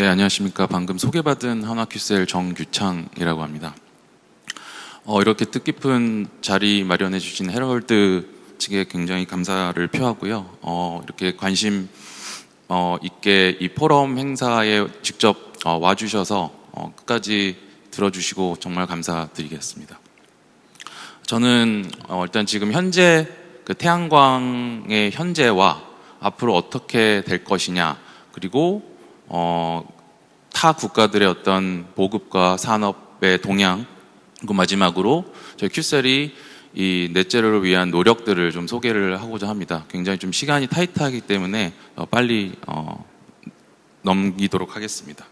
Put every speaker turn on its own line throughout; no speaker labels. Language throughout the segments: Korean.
안녕하십니까. 방금 소개받은 한화큐셀 정규창이라고 합니다. 이렇게 뜻깊은 자리 마련해 주신 헤럴드 측에 굉장히 감사를 표하고요. 이렇게 관심 있게 이 포럼 행사에 직접 와주셔서 끝까지 들어주시고 정말 감사드리겠습니다. 저는 일단 지금 현재 그 태양광의 현재와 앞으로 어떻게 될 것이냐, 그리고 타 국가들의 어떤 보급과 산업의 동향, 그리고 마지막으로 저희 큐셀이 이 넷제로를 위한 노력들을 좀 소개를 하고자 합니다. 굉장히 좀 시간이 타이트하기 때문에 빨리 넘기도록 하겠습니다.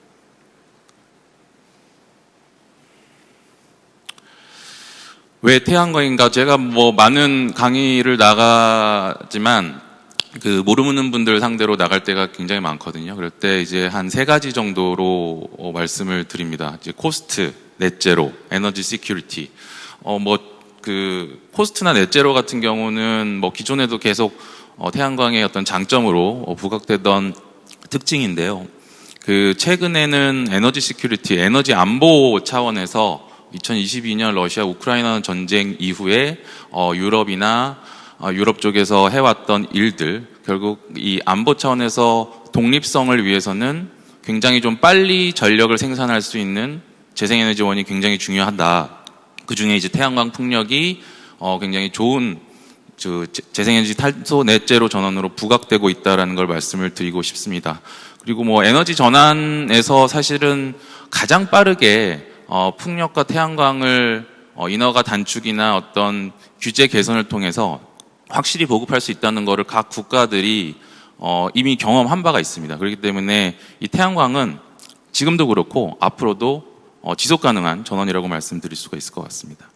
왜 태양광인가? 제가 많은 강의를 나가지만 그 모르는 분들 상대로 나갈 때가 굉장히 많거든요. 그럴 때 이제 한 3가지 정도로 말씀을 드립니다. 이제 코스트, 넷제로, 에너지 시큐리티. 그 코스트나 넷제로 같은 경우는 기존에도 계속 태양광의 어떤 장점으로 부각되던 특징인데요. 그 최근에는 에너지 시큐리티, 에너지 안보 차원에서 2022년 러시아 우크라이나 전쟁 이후에 유럽이나 유럽 쪽에서 해왔던 일들, 결국 이 안보 차원에서 독립성을 위해서는 굉장히 좀 빨리 전력을 생산할 수 있는 재생에너지원이 굉장히 중요하다. 그 중에 이제 태양광 풍력이 굉장히 좋은 재생에너지 탄소 넷제로 전환으로 부각되고 있다라는 걸 말씀을 드리고 싶습니다. 그리고 에너지 전환에서 사실은 가장 빠르게 풍력과 태양광을 인허가 단축이나 어떤 규제 개선을 통해서 확실히 보급할 수 있다는 것을 각 국가들이 이미 경험한 바가 있습니다. 그렇기 때문에 이 태양광은 지금도 그렇고 앞으로도 지속 가능한 전원이라고 말씀드릴 수가 있을 것 같습니다.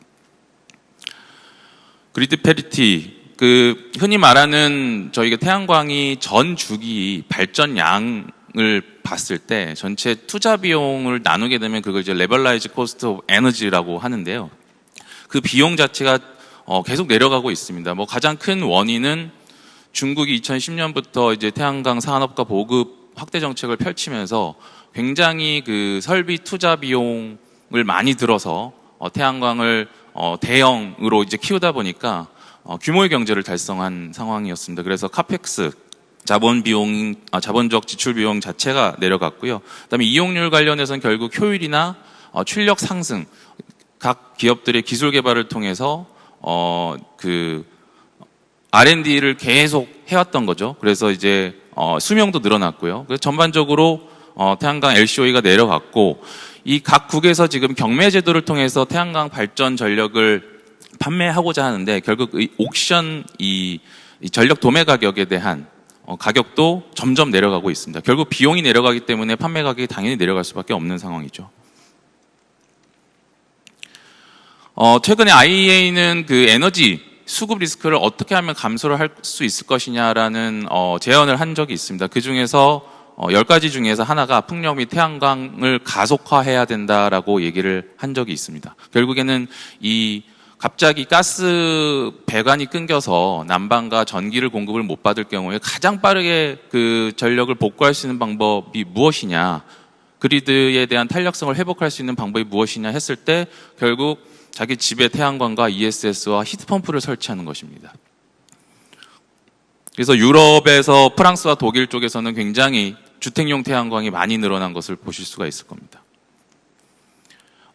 그리드 패리티, 그 흔히 말하는 저희가 태양광이 전 주기 발전량을 봤을 때 전체 투자 비용을 나누게 되면 그걸 이제 레벨라이즈 코스트 오브 에너지라고 하는데요. 그 비용 자체가 계속 내려가고 있습니다. 가장 큰 원인은 중국이 2010년부터 이제 태양광 산업과 보급 확대 정책을 펼치면서 굉장히 그 설비 투자 비용을 많이 들어서 태양광을 대형으로 이제 키우다 보니까 규모의 경제를 달성한 상황이었습니다. 그래서 카펙스 자본적 지출 비용 자체가 내려갔고요. 그다음에 이용률 관련해서는 결국 효율이나 출력 상승, 각 기업들의 기술 개발을 통해서 그 R&D를 계속 해왔던 거죠. 그래서 이제 수명도 늘어났고요. 그래서 전반적으로 태양광 LCOE가 내려갔고, 이 각 국에서 지금 경매 제도를 통해서 태양광 발전 전력을 판매하고자 하는데 결국 이 옥션 이 전력 도매 가격에 대한 가격도 점점 내려가고 있습니다. 결국 비용이 내려가기 때문에 판매 가격이 당연히 내려갈 수밖에 없는 상황이죠. 최근에 IEA는 그 에너지 수급 리스크를 어떻게 하면 감소를 할 수 있을 것이냐라는 제언을 한 적이 있습니다. 그 중에서 10가지 중에서 하나가 풍력 및 태양광을 가속화해야 된다라고 얘기를 한 적이 있습니다. 결국에는 이 갑자기 가스 배관이 끊겨서 난방과 전기를 공급을 못 받을 경우에 가장 빠르게 그 전력을 복구할 수 있는 방법이 무엇이냐, 그리드에 대한 탄력성을 회복할 수 있는 방법이 무엇이냐 했을 때 결국 자기 집에 태양광과 ESS와 히트펌프를 설치하는 것입니다. 그래서 유럽에서 프랑스와 독일 쪽에서는 굉장히 주택용 태양광이 많이 늘어난 것을 보실 수가 있을 겁니다.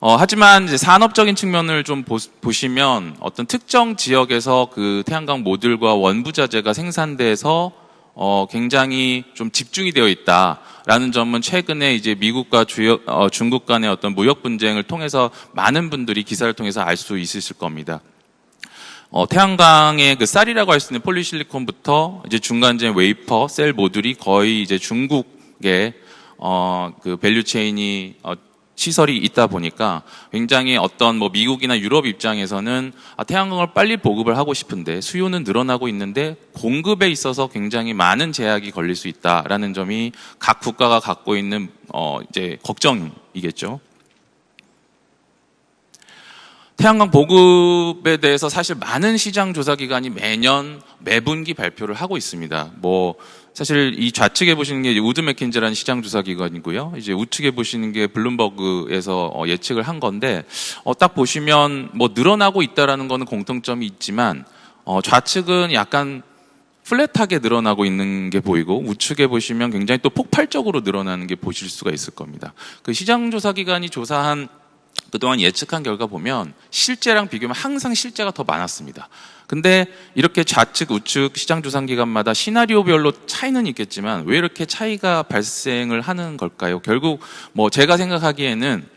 하지만 이제 산업적인 측면을 좀 보시면 어떤 특정 지역에서 그 태양광 모듈과 원부자재가 생산돼서 굉장히 좀 집중이 되어 있다라는 점은 최근에 이제 미국과 중국 간의 어떤 무역 분쟁을 통해서 많은 분들이 기사를 통해서 알 수 있으실 겁니다. 태양광의 그 쌀이라고 할 수 있는 폴리실리콘부터 이제 중간재 웨이퍼, 셀 모듈이 거의 이제 중국의 그 밸류 체인이 시설이 있다 보니까 굉장히 어떤 미국이나 유럽 입장에서는 태양광을 빨리 보급을 하고 싶은데 수요는 늘어나고 있는데 공급에 있어서 굉장히 많은 제약이 걸릴 수 있다라는 점이 각 국가가 갖고 있는 이제 걱정이겠죠. 태양광 보급에 대해서 사실 많은 시장 조사 기관이 매년 매분기 발표를 하고 있습니다. 뭐 사실 이 좌측에 보시는 게 우드 맥킨지라는 시장 조사 기관이고요. 이제 우측에 보시는 게 블룸버그에서 예측을 한 건데 딱 보시면 뭐 늘어나고 있다라는 거는 공통점이 있지만 좌측은 약간 플랫하게 늘어나고 있는 게 보이고 우측에 보시면 굉장히 또 폭발적으로 늘어나는 게 보실 수가 있을 겁니다. 그 시장 조사 기관이 조사한 그동안 예측한 결과 보면 실제랑 비교하면 항상 실제가 더 많았습니다. 근데 이렇게 좌측, 우측 시장 조사 기관마다 시나리오별로 차이는 있겠지만 왜 이렇게 차이가 발생을 하는 걸까요? 결국 뭐 제가 생각하기에는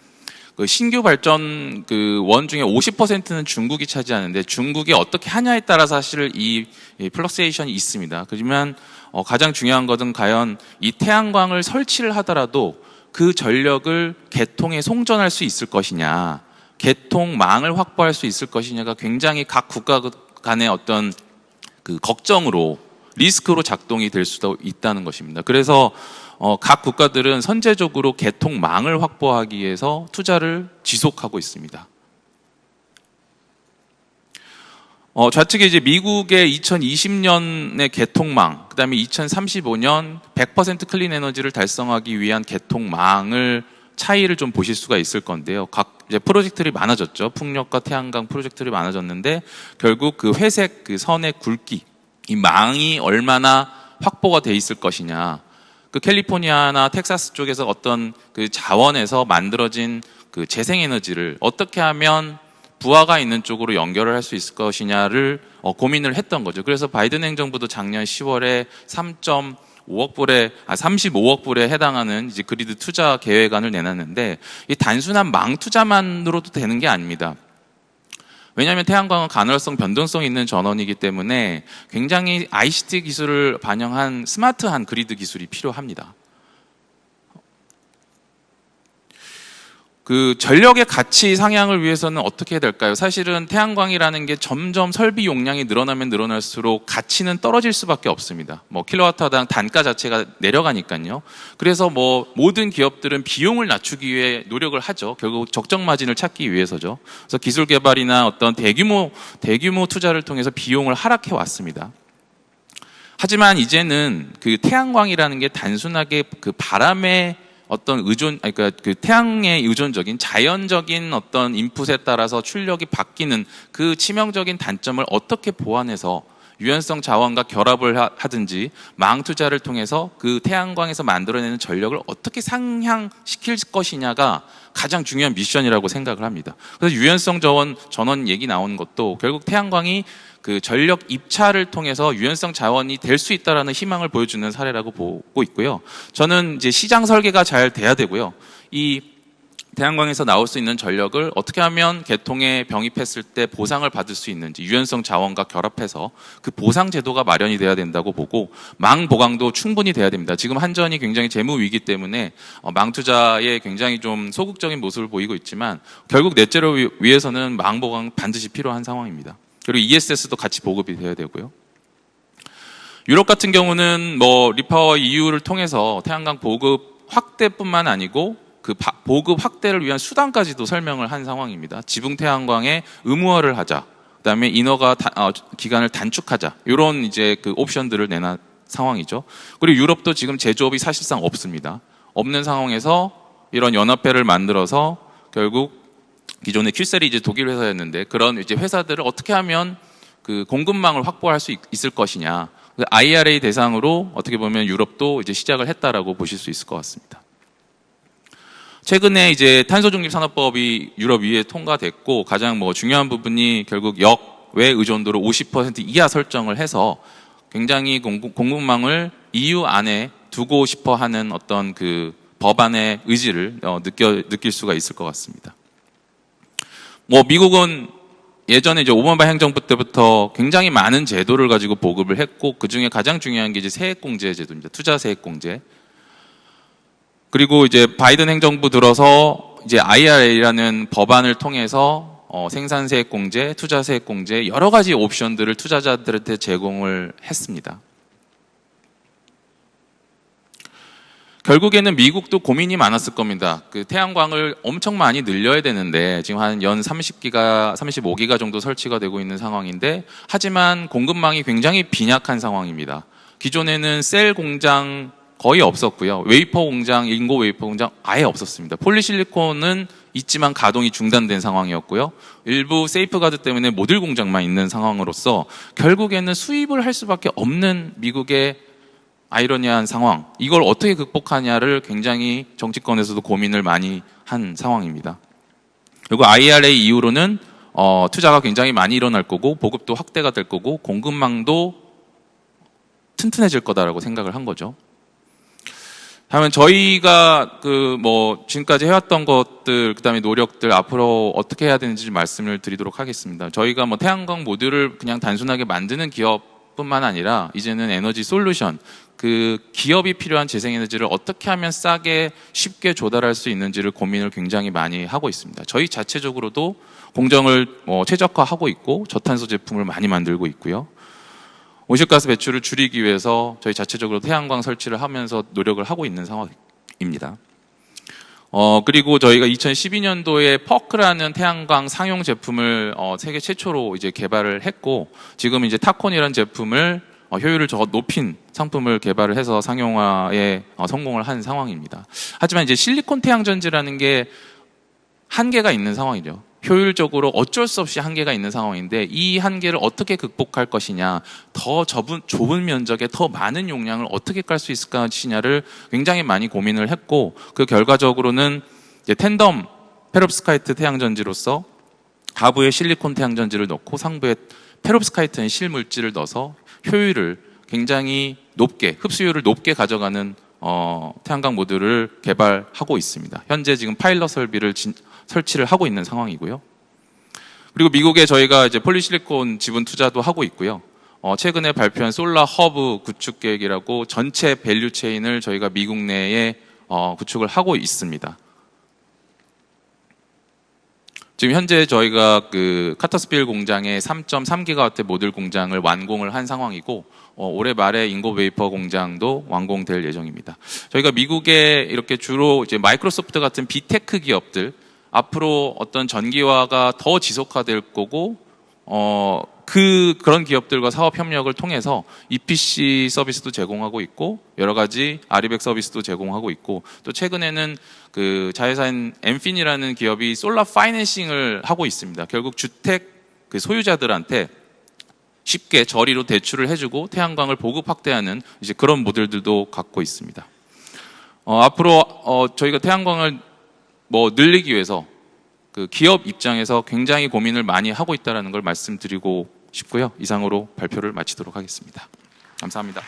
그 신규 발전 그 원 중에 50%는 중국이 차지하는데 중국이 어떻게 하냐에 따라 사실 이 플럭세이션이 있습니다. 그렇지만 가장 중요한 것은 과연 이 태양광을 설치를 하더라도 그 전력을 개통에 송전할 수 있을 것이냐, 개통망을 확보할 수 있을 것이냐가 굉장히 각 국가 간의 어떤 그 걱정으로 리스크로 작동이 될 수도 있다는 것입니다. 그래서 각 국가들은 선제적으로 개통망을 확보하기 위해서 투자를 지속하고 있습니다. 좌측에 이제 미국의 2020년의 개통망, 그 다음에 2035년 100% 클린 에너지를 달성하기 위한 개통망을 차이를 좀 보실 수가 있을 건데요. 각 이제 프로젝트들이 많아졌죠. 풍력과 태양광 프로젝트들이 많아졌는데 결국 그 회색 그 선의 굵기, 이 망이 얼마나 확보가 돼 있을 것이냐. 그 캘리포니아나 텍사스 쪽에서 어떤 그 자원에서 만들어진 그 재생에너지를 어떻게 하면 부하가 있는 쪽으로 연결을 할 수 있을 것이냐를 고민을 했던 거죠. 그래서 바이든 행정부도 작년 10월에 35억 불에 해당하는 이제 그리드 투자 계획안을 내놨는데 이 단순한 망 투자만으로도 되는 게 아닙니다. 왜냐하면 태양광은 간헐성 변동성이 있는 전원이기 때문에 굉장히 ICT 기술을 반영한 스마트한 그리드 기술이 필요합니다. 그 전력의 가치 상향을 위해서는 어떻게 해야 될까요? 사실은 태양광이라는 게 점점 설비 용량이 늘어나면 늘어날수록 가치는 떨어질 수밖에 없습니다. 뭐 킬로와트당 단가 자체가 내려가니까요. 그래서 뭐 모든 기업들은 비용을 낮추기 위해 노력을 하죠. 결국 적정 마진을 찾기 위해서죠. 그래서 기술 개발이나 어떤 대규모 투자를 통해서 비용을 하락해 왔습니다. 하지만 이제는 그 태양광이라는 게 단순하게 그 바람의 어떤 그러니까 그 태양에 의존적인 자연적인 어떤 인풋에 따라서 출력이 바뀌는 그 치명적인 단점을 어떻게 보완해서 유연성 자원과 결합을 하든지 망 투자를 통해서 그 태양광에서 만들어내는 전력을 어떻게 상향시킬 것이냐가 가장 중요한 미션이라고 생각을 합니다. 그래서 유연성 전원 얘기 나오는 것도 결국 태양광이 그 전력 입찰을 통해서 유연성 자원이 될 수 있다라는 희망을 보여주는 사례라고 보고 있고요. 저는 이제 시장 설계가 잘 돼야 되고요. 이 태양광에서 나올 수 있는 전력을 어떻게 하면 개통에 병입했을 때 보상을 받을 수 있는지 유연성 자원과 결합해서 그 보상 제도가 마련이 돼야 된다고 보고 망 보강도 충분히 돼야 됩니다. 지금 한전이 굉장히 재무 위기 때문에 망 투자에 굉장히 좀 소극적인 모습을 보이고 있지만 결국 넷제로 위해서는 망 보강 반드시 필요한 상황입니다. 그리고 ESS도 같이 보급이 돼야 되고요. 유럽 같은 경우는 뭐 리파워 EU를 통해서 태양광 보급 확대뿐만 아니고 그 보급 확대를 위한 수단까지도 설명을 한 상황입니다. 지붕 태양광에 의무화를 하자. 그다음에 인허가 기간을 단축하자. 이런 이제 그 옵션들을 내놨 상황이죠. 그리고 유럽도 지금 제조업이 사실상 없습니다. 없는 상황에서 이런 연합회를 만들어서 결국 기존의 큐셀이 이제 독일 회사였는데 그런 이제 회사들을 어떻게 하면 그 공급망을 확보할 수 있을 것이냐. IRA 대상으로 어떻게 보면 유럽도 이제 시작을 했다라고 보실 수 있을 것 같습니다. 최근에 이제 탄소중립산업법이 유럽 위에 통과됐고 가장 뭐 중요한 부분이 결국 역외 의존도를 50% 이하 설정을 해서 굉장히 공급망을 EU 안에 두고 싶어 하는 어떤 그 법안의 의지를 느낄 수가 있을 것 같습니다. 뭐 미국은 예전에 이제 오바마 행정부 때부터 굉장히 많은 제도를 가지고 보급을 했고 그 중에 가장 중요한 게 이제 세액공제 제도입니다. 투자 세액공제. 그리고 이제 바이든 행정부 들어서 이제 IRA라는 법안을 통해서 생산세액공제, 투자세액공제 여러 가지 옵션들을 투자자들한테 제공을 했습니다. 결국에는 미국도 고민이 많았을 겁니다. 그 태양광을 엄청 많이 늘려야 되는데 지금 한 연 30기가, 35기가 정도 설치가 되고 있는 상황인데 하지만 공급망이 굉장히 빈약한 상황입니다. 기존에는 셀 공장 거의 없었고요. 웨이퍼 공장, 인고 웨이퍼 공장 아예 없었습니다. 폴리실리콘은 있지만 가동이 중단된 상황이었고요. 일부 세이프가드 때문에 모듈 공장만 있는 상황으로서 결국에는 수입을 할 수밖에 없는 미국의 아이러니한 상황, 이걸 어떻게 극복하냐를 굉장히 정치권에서도 고민을 많이 한 상황입니다. 그리고 IRA 이후로는 투자가 굉장히 많이 일어날 거고 보급도 확대가 될 거고 공급망도 튼튼해질 거다라고 생각을 한 거죠. 다음은 저희가 지금까지 해왔던 것들, 그다음에 노력들 앞으로 어떻게 해야 되는지 말씀을 드리도록 하겠습니다. 저희가 태양광 모듈을 그냥 단순하게 만드는 기업뿐만 아니라 이제는 에너지 솔루션, 그 기업이 필요한 재생에너지를 어떻게 하면 싸게 쉽게 조달할 수 있는지를 고민을 굉장히 많이 하고 있습니다. 저희 자체적으로도 공정을 최적화하고 있고 저탄소 제품을 많이 만들고 있고요. 온실가스 배출을 줄이기 위해서 저희 자체적으로 태양광 설치를 하면서 노력을 하고 있는 상황입니다. 그리고 저희가 2012년도에 퍼크라는 태양광 상용 제품을 세계 최초로 이제 개발을 했고 지금 이제 타콘이라는 제품을 효율을 더 높인 상품을 개발을 해서 상용화에 성공을 한 상황입니다. 하지만 이제 실리콘 태양전지라는 게 한계가 있는 상황이죠. 효율적으로 어쩔 수 없이 한계가 있는 상황인데 이 한계를 어떻게 극복할 것이냐, 더 좁은 면적에 더 많은 용량을 어떻게 깔 수 있을 것이냐를 굉장히 많이 고민을 했고 그 결과적으로는 이제 텐덤 페롭스카이트 태양전지로서 하부에 실리콘 태양전지를 넣고 상부에 페롭스카이트는 실물질을 넣어서 효율을 굉장히 높게, 흡수율을 높게 가져가는 태양광 모듈을 개발하고 있습니다. 현재 지금 파일럿 설치를 하고 있는 상황이고요. 그리고 미국에 저희가 이제 폴리실리콘 지분 투자도 하고 있고요. 최근에 발표한 솔라 허브 구축 계획이라고 전체 밸류 체인을 저희가 미국 내에 구축을 하고 있습니다. 지금 현재 저희가 그 카터스필 공장의 3.3기가와트 모듈 공장을 완공을 한 상황이고 올해 말에 인고 웨이퍼 공장도 완공될 예정입니다. 저희가 미국에 이렇게 주로 이제 마이크로소프트 같은 빅테크 기업들 앞으로 어떤 전기화가 더 지속화될 거고 그런 기업들과 사업 협력을 통해서 EPC 서비스도 제공하고 있고 여러 가지 아리백 서비스도 제공하고 있고 또 최근에는 그 자회사인 엠핀이라는 기업이 솔라 파이낸싱을 하고 있습니다. 결국 주택 그 소유자들한테 쉽게 저리로 대출을 해주고 태양광을 보급 확대하는 이제 그런 모델들도 갖고 있습니다. 앞으로 저희가 태양광을 늘리기 위해서 그 기업 입장에서 굉장히 고민을 많이 하고 있다는 걸 말씀드리고 싶고요. 이상으로 발표를 마치도록 하겠습니다. 감사합니다.